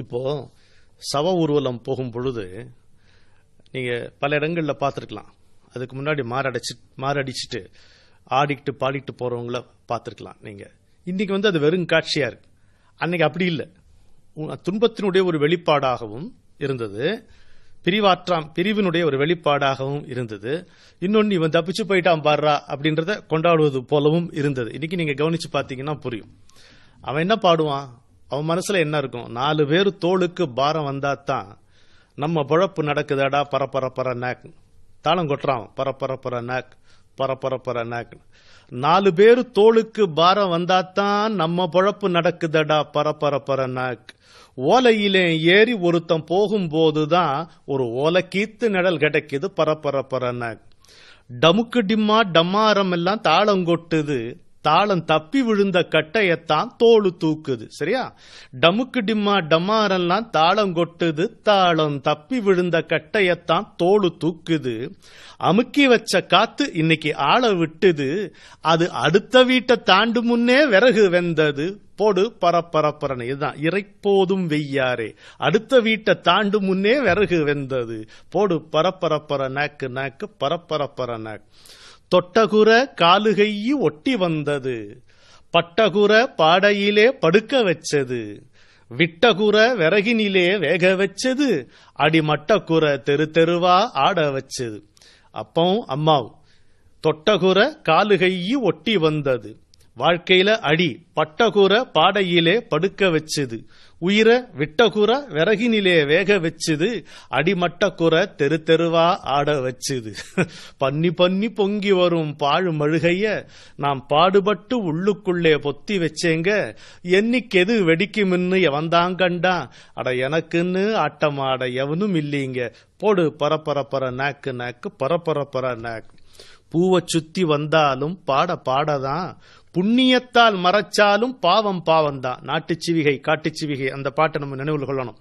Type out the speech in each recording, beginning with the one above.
இப்போ சவ ஊர்வலம் போகும் பொழுது நீங்க பல இடங்கள்ல பார்த்துருக்கலாம். அதுக்கு முன்னாடி மாரடிச்சிட்டு ஆடிக்கிட்டு பாடிட்டு போறவங்கள பார்த்துருக்கலாம். நீங்க இன்னைக்கு அது வெறும் காட்சியா இருக்கு. அன்னைக்கு அப்படி இல்லை. துன்பத்தினுடைய ஒரு வெளிப்பாடாகவும் இருந்தது, பிரிவினுடைய ஒரு வெளிப்பாடாகவும் இருந்தது. இன்னொன்னு இவன் தப்பிச்சு போயிட்டான் பாடுறா அப்படின்றத கொண்டாடுவது போலவும் இருந்தது. இன்னைக்கு நீங்க கவனிச்சு பாத்தீங்கன்னா புரியும். அவன் என்ன பாடுவான், அவன் மனசுல என்ன இருக்கும்? 4 பேர் தோளுக்கு பாரம் வந்தாத்தான் நம்ம பொழப்பு நடக்குதாடா பரப்பரப்பர நாக். தாளம் கொட்டுறான் பரப்பரப்பர நாக் பரப்பரப்பர நாக். 4 பேர் தோளுக்கு பாரம் வந்தாத்தான் நம்ம பொழப்பு நடக்குதடா பரப்பரப்பர நாக். ஓலையிலே ஏறி ஒருத்தன் போகும்போதுதான் ஒரு ஓலைக்கீத்து நிழல் கிடைக்குது பரப்பரப்பர நாக். டமுக்கு டிம்மா டம்மாரம் எல்லாம் தாளம் கொட்டுது, தாளம் தப்பி விழுந்த கட்டையத்தான் தோளு தூக்குது. சரியா? டமுக்கு டிம்மா டம்மாரெல்லாம் தாளம் கொட்டுது, தாளம் தப்பி விழுந்த கட்டையத்தான் தோளு தூக்குது. அமுக்கி வச்ச காத்து இன்னைக்கு ஆள விட்டுது, அது அடுத்த வீட்டை தாண்டு முன்னே விறகு வெந்தது போடு பரப்பரப்பரன். இதுதான் இறைப்போதும் வெய்யாரே, அடுத்த வீட்டை தாண்டு முன்னே விறகு வெந்தது போடு பரப்பரப்பர நாக்கு நாக்கு பரப்பரப்பர நாக்கு. தொட்டகுர காலுகையி ஒட்டி வந்தது, பட்டகுர பாடையிலே படுக்க வச்சது, விட்டகுர விறகினிலே வேக வச்சது, அடிமட்டகுர தெரு தெருவா ஆட வச்சது. அப்பவும் அம்மாவும் தொட்டகுர காலுகையி ஒட்டி வந்தது, வாழ்க்கையில அடி பட்டகுர பாடையிலே படுக்க வச்சது, உயிர விட்டகுர விறகினிலே வேக வச்சது, அடிமட்டகுர தெரு தெருவா ஆட வச்சது. பன்னி பன்னி பொங்கி வரும் பாழு மழுகைய நாம் பாடுபட்டு உள்ளுக்குள்ளே பொத்தி வச்சேங்க, என்னைக்கு எது வெடிக்கும்னு எவன்தாங்கண்டா, அட எனக்குன்னு ஆட்டமாட எவனும் இல்லீங்க போடு பரப்பரப்பர நாக்கு நாக்கு பரப்பரப்பர நாக்கு. பூவை சுத்தி வந்தாலும் பாடதான், புண்ணியத்தால் மறைச்சாலும் பாவம் பாவம்தான். நாட்டுச்சிவிகை காட்டுச்சிவிகை அந்த பாட்டை நம்ம நினைவில் கொள்ளணும்.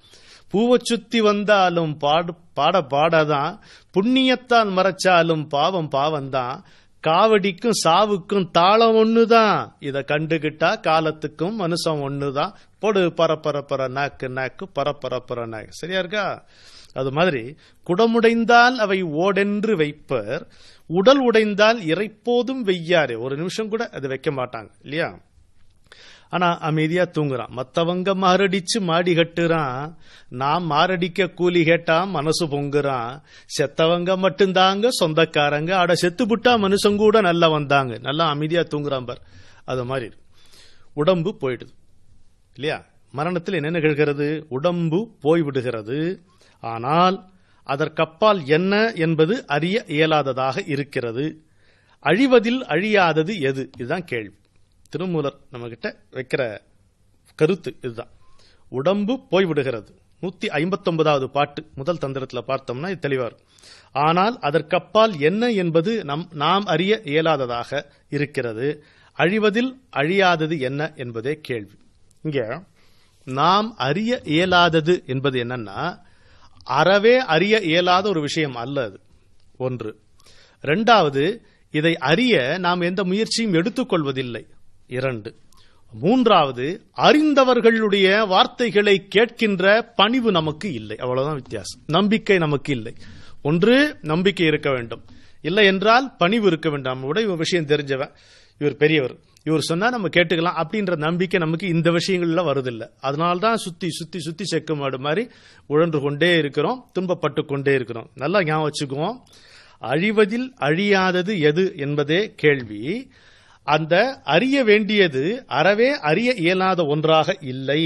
பூவை சுத்தி வந்தாலும் பாடதான், புண்ணியத்தால் மறைச்சாலும் பாவம் பாவம்தான். காவடிக்கும் சாவுக்கும் தாளம் ஒண்ணுதான், இத கண்டுகிட்டா காலத்துக்கும் மனுஷன் ஒண்ணுதான் போடு பரப்பரப்பர நாக்கு நாக்கு பரப்பரப்பர நாக்கு. சரியா இருக்கா? அது மாதிரி குடமுடைந்தால் அவை ஓடென்று வைப்பர், உடல் உடைந்தால் இறைப்போதும் வெய்யாரே. ஒரு நிமிஷம் கூட அது வைக்க மாட்டாங்க இல்லையா? ஆனா அமைதியா தூங்குறான். மத்தவங்க மாரடிச்சு மாடி கட்டுறான், நாம் மாரடிக்க கூலி கேட்டா மனசு பொங்குறான். செத்தவங்க மட்டும்தாங்க சொந்தக்காரங்க, அட செத்து புட்டா மனுஷங்க கூட நல்லா வந்தாங்க. நல்லா அமைதியா தூங்குறான் பார். அது மாதிரி உடம்பு போயிடுது இல்லையா? மரணத்தில் என்ன நிகழ்கிறது? உடம்பு போய்விடுகிறது. ஆனால் அதற்கப்பால் என்ன என்பது அறிய இயலாததாக இருக்கிறது. அழிவதில் அழியாதது எது? இதுதான் கேள்வி. திருமூலர் நம்ம கிட்ட வைக்கிற கருத்து இதுதான். உடம்பு போய்விடுகிறது. 159வது பாட்டு முதல் தந்திரத்தில் பார்த்தோம்னா இது தெளிவா இருக்கும். ஆனால் அதற்கப்பால் என்ன என்பது நாம் அறிய இயலாததாக இருக்கிறது. அழிவதில் அழியாதது என்ன என்பதே கேள்வி. இங்க நாம் அறிய இயலாதது என்பது என்னன்னா, அறவே அறிய இயலாத ஒரு விஷயம் அல்ல அது. ஒன்று. 2வது, இதை அறிய நாம் எந்த முயற்சியும் எடுத்துக்கொள்வதில்லை. 2. 3வது, அறிந்தவர்களுடைய வார்த்தைகளை கேட்கின்ற பணிவு நமக்கு இல்லை. அவ்வளவுதான் வித்தியாசம். நம்பிக்கை நமக்கு இல்லை. ஒன்று நம்பிக்கை இருக்க வேண்டும், இல்லை என்றால் பணிவு இருக்க வேண்டும். நம்ம விட விஷயம் தெரிஞ்சவன், இவர் பெரியவர், இவர் சொன்னா நம்ம கேட்டுக்கலாம் அப்படின்ற நம்பிக்கை நமக்கு இந்த விஷயங்கள்ல வருதில்லை. அதனால்தான் சுத்தி சுத்தி சுத்தி செக்கு மாடு மாதிரி உழன்று கொண்டே இருக்கிறோம், துன்பப்பட்டு கொண்டே இருக்கிறோம். நல்லா ஞாபகம் வச்சுக்குவோம். அழிவதில் அழியாதது எது என்பதே கேள்வி. அந்த அறிய வேண்டியது அறவே அறிய இயலாத ஒன்றாக இல்லை.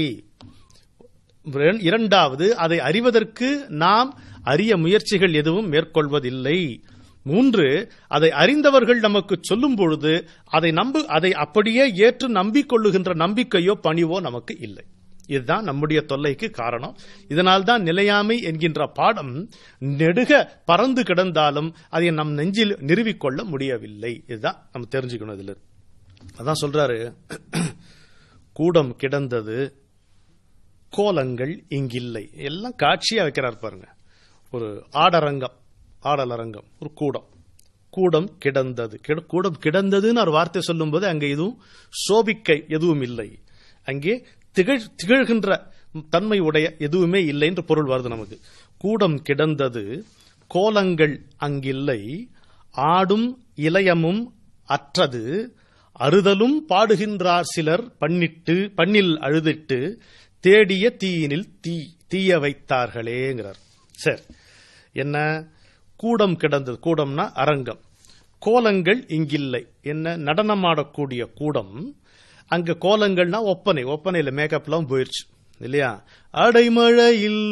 2வது, அதை அறிவதற்கு நாம் அறிய முயற்சிகள் எதுவும் மேற்கொள்வதில்லை. 3, அதை அறிந்தவர்கள் நமக்கு சொல்லும் பொழுது அதை அப்படியே ஏற்று நம்பிக்கொள்ளுகின்ற நம்பிக்கையோ பணிவோ நமக்கு இல்லை. இதுதான் நம்முடைய தொல்லைக்கு காரணம். இதனால்தான் நிலையாமை என்கின்ற பாடம் நெடுக பறந்து கிடந்தாலும் அதை நம் நெஞ்சில் நிறுவிக்கொள்ள முடியவில்லை. இதுதான் நம்ம தெரிஞ்சுக்கணும். இதுல அதான் சொல்றாரு, கூடம் கிடந்தது கோலங்கள் இங்கில்லை. எல்லாம் காட்சியா வைக்கிறார் பாருங்க. ஒரு ஆடலரங்கம், ஒரு கூடம் கிடந்தது. கூடம் கிடந்ததுன்னு ஒரு வார்த்தை சொல்லும் போது அங்கே எதுவும் சோபிக்கை எதுவும் இல்லை. அங்கே திகழ்கின்ற தன்மை உடைய எதுவுமே இல்லை என்று பொருள் வருது நமக்கு. கூடம் கிடந்தது கோலங்கள் அங்கில்லை, ஆடும் இளையமும் அற்றது, அறுதலும் பாடுகின்றார் சிலர் பண்ணில் அழுதிட்டு தேடிய தீயினில் தீய வைத்தார்களேங்கிறார். சரி, என்ன கூடம் கிடந்தது? கூடம்னா அரங்கம். கோலங்கள் இங்கில்லை, என்ன நடனமாடக்கூடிய கூடம். அங்க கோலங்கள்னா ஒப்பனையில மேக்கப்லாம் போயிருச்சு இல்லையா? அடைமழையில்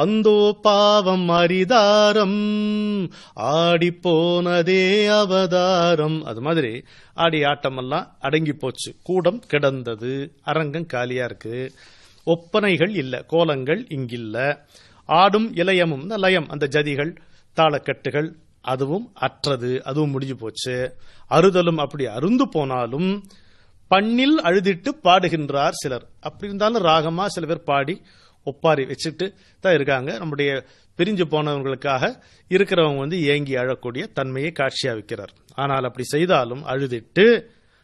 அந்தோ பாவம் அரிதாரம், ஆடி போனதே அவதாரம். அது மாதிரி ஆடி ஆட்டமெல்லாம் அடங்கி போச்சு. கூடம் கிடந்தது, அரங்கம் காலியா இருக்கு, ஒப்பனைகள் இல்ல, கோலங்கள் இங்கில்ல. ஆடும் இளையமும், லயம் அந்த ஜதிகள் தாளக்கட்டுகள் அதுவும் அற்றது, அதுவும் முடிஞ்சு போச்சு. அறுதலும் அப்படி அருந்து போனாலும் பண்ணில் அழுதிட்டு பாடுகின்றார் சிலர். அப்படி இருந்தாலும் ராகமா சில பேர் பாடி ஒப்பாரி வச்சுட்டு தான் இருக்காங்க. நம்முடைய பிரிஞ்சு போனவங்களுக்காக இருக்கிறவங்க ஏங்கி அழக்கூடிய தன்மையை காட்சியா வைக்கிறார். ஆனால் அப்படி செய்தாலும்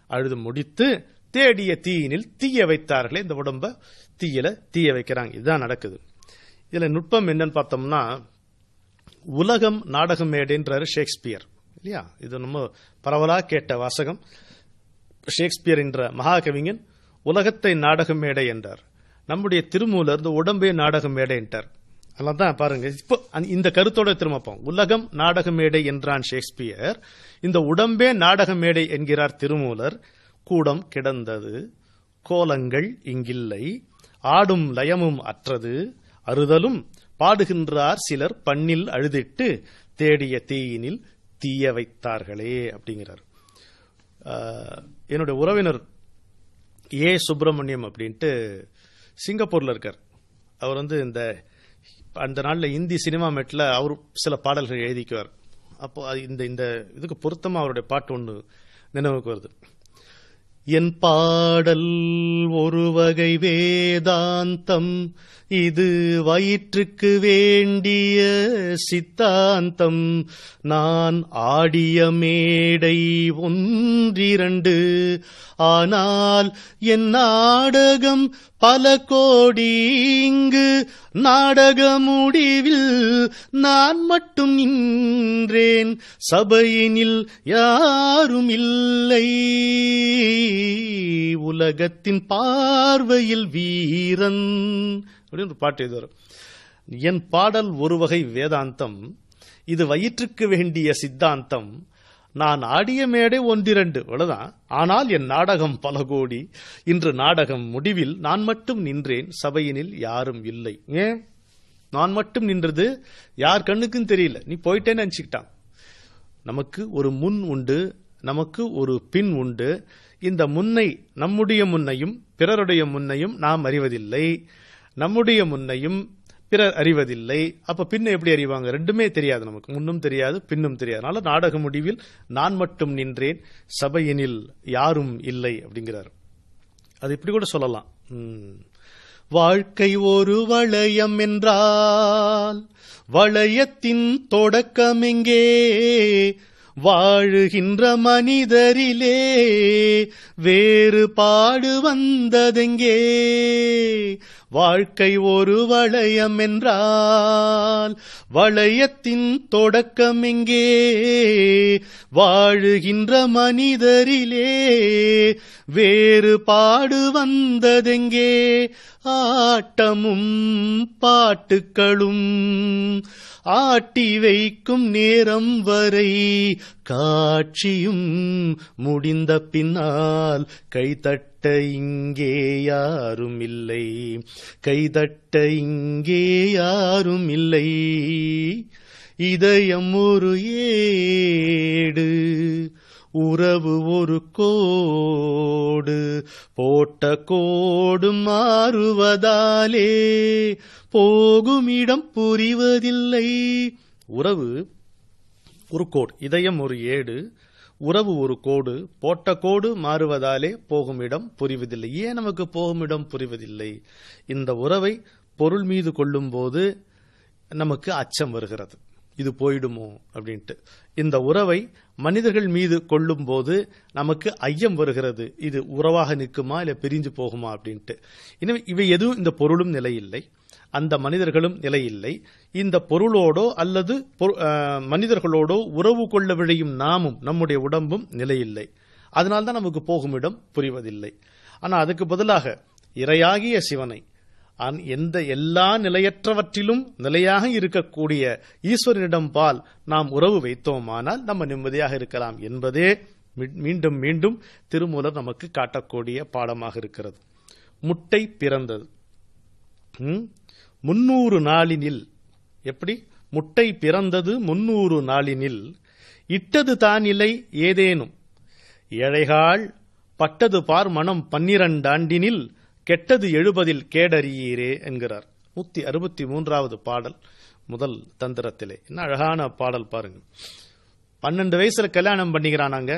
அழுது முடித்து தேடிய தீயினில் தீய வைத்தார்களே, இந்த உடம்ப தீய வைக்கிறாங்க. இதுதான் நடக்குது. இதுல நுட்பம் என்னன்னு பார்த்தோம்னா, உலகம் நாடக மேடைன்றாரு ஷேக்ஸ்பியர் இல்லையா? இது நம்ம பரவலா கேட்ட வாசகம். ஷேக்ஸ்பியர் என்ற மகாகவிஞன் உலகத்தை நாடக மேடை என்றார். நம்முடைய திருமூலர் இந்த உடம்பே நாடக மேடை என்றார். அதனால்தான் பாருங்க, இப்போ இந்த கருத்தோட திரும்பப்போம். உலகம் நாடக மேடை என்றான் ஷேக்ஸ்பியர், இந்த உடம்பே நாடக மேடை என்கிறார் திருமூலர். கூடம் கிடந்தது, கோலங்கள் இங்கில்லை, ஆடும் லயமும் அற்றது, அறுதலும் பாடுகின்றார் சிலர் பண்ணில் அழுதிட்டு தேடிய தீயினில் தீய வைத்தார்களே அப்படிங்கிறார். என்னுடைய உறவினர் ஏ சுப்பிரமணியம் அப்படின்ட்டு சிங்கப்பூர்ல இருக்கார். அவர் இந்த அந்த நாளில் இந்தி சினிமா மேட்ல அவர் சில பாடல்கள் எழுதிக்குவார். அப்போ இந்த இதுக்கு பொருத்தமா அவருடைய பாட்டு ஒன்று நினைவுக்கு வருது. என் பாடல் ஒரு வகை வேதாந்தம், இது வயிற்றுக்கு வேண்டிய சித்தாந்தம். நான் ஆடிய மேடை ஒன்றிரண்டு, ஆனால் என் நாடகம் பல கோடி. இங்கு நாடக முடிவில் நான் மட்டும் நின்றேன், சபையினில் யாரும் இல்லை. உலகத்தின் பார்வையில் வீரன் அப்படின்னு ஒரு பாட்டு எழுதுவார். என் பாடல் ஒரு வகை வேதாந்தம், இது வயிற்றுக்கு வேண்டிய சித்தாந்தம். நான் ஆடிய மேடை ஒன்றிரண்டு, அவ்வளவுதான். ஆனால் என் நாடகம் பல கோடி. இன்று நாடகம் முடிவில் நான் மட்டும் நின்றேன், சபையினில் யாரும் இல்லை. ஏன் நான் மட்டும் நின்றது? யார் கண்ணுக்கும் தெரியல, நீ போயிட்டேன்னு நினைச்சுக்கிட்டான். நமக்கு ஒரு முன் உண்டு, நமக்கு ஒரு பின் உண்டு. இந்த முன்னை, நம்முடைய முன்னையும் பிறருடைய முன்னையும் நாம் அறிவதில்லை, நம்முடைய முன்னையும் பிறர் அறிவதில்லை. அப்ப பின்ன எப்படி அறிவாங்க? ரெண்டுமே தெரியாது நமக்கு, முன்னும் தெரியாது பின்னும் தெரியாது. அதனால நாடக முடிவில் நான் மட்டும் நின்றேன், சபையினில் யாரும் இல்லை அப்படிங்கிறார். அது இப்படி கூட சொல்லலாம். வாழ்க்கை ஒரு வளையம் என்றால் வளையத்தின் தொடக்கம் எங்கே? வாழுகின்ற மனிதரிலே வேறுபாடு வந்ததெங்கே? வாழ்க்கை ஒரு வளையம் என்றால் வளையத்தின் தொடக்கம் எங்கே? வாழுகின்ற மனிதரிலே வேறுபாடு வந்ததெங்கே? ஆட்டமும் பாட்டுக்களும் ஆட்டி வைக்கும் நேரம் வரை, காட்சியும் முடிந்த பின்னால் கைதட்ட இங்கே யாரும் இல்லை, கைதட்ட இங்கே யாரும் இல்லை. இதயம் ஒரு ஏடு, உறவு ஒரு கோடு, போட்ட கோடு மாறுவதாலே போகும் இடம் புரிவதில்லை. உறவு ஒரு கோடு, இதயம் ஒரு ஏடு, உறவு ஒரு கோடு, போட்ட கோடு மாறுவதாலே போகும் இடம் புரிவதில்லை. ஏன் நமக்கு போகும் இடம் புரிவதில்லை? இந்த உறவை பொருள் மீது கொள்ளும் போது நமக்கு அச்சம் வருகிறது. இது போயிடுமோ அப்படின்ட்டு. இந்த உறவை மனிதர்கள் மீது கொள்ளும் போது நமக்கு ஐயம் வருகிறது, இது உறவாக நிற்குமா இல்ல பிரிஞ்சு போகுமா அப்படின்ட்டு. எனவே இவை எதுவும் இந்த பொருளும் நிலையில்லை, அந்த மனிதர்களும் நிலையில்லை. இந்த பொருளோடோ அல்லது மனிதர்களோடோ உறவு கொள்ள விழையும் நாமும் நம்முடைய உடம்பும் நிலையில்லை. அதனால்தான் நமக்கு போகும் இடம் புரிவதில்லை. ஆனா அதுக்கு பதிலாக இறையாகிய சிவனை, எந்த எல்லா நிலையற்றவற்றிலும் நிலையாக இருக்கக்கூடிய ஈஸ்வரனிடம் பால் நாம் உறவு வைத்தோமானால் நம்ம நிம்மதியாக இருக்கலாம் என்பதே மீண்டும் மீண்டும் திருமூலர் நமக்கு காட்டக்கூடிய பாடமாக இருக்கிறது. முட்டை பிறந்தது 300 நாளினில். எப்படி? முட்டை பிறந்தது 300 நாளினில், இட்டது தானிலை ஏதேனும் ஏழைகாள் பட்டது பார் மனம் 12 ஆண்டினில், கெட்டது 70 கேடறியீரே என்கிறார். 163வது பாடல் முதல் தந்திரத்திலே. என்ன அழகான பாடல் பாருங்க. 12 வயசுல கல்யாணம் பண்ணிக்கிறானாங்க,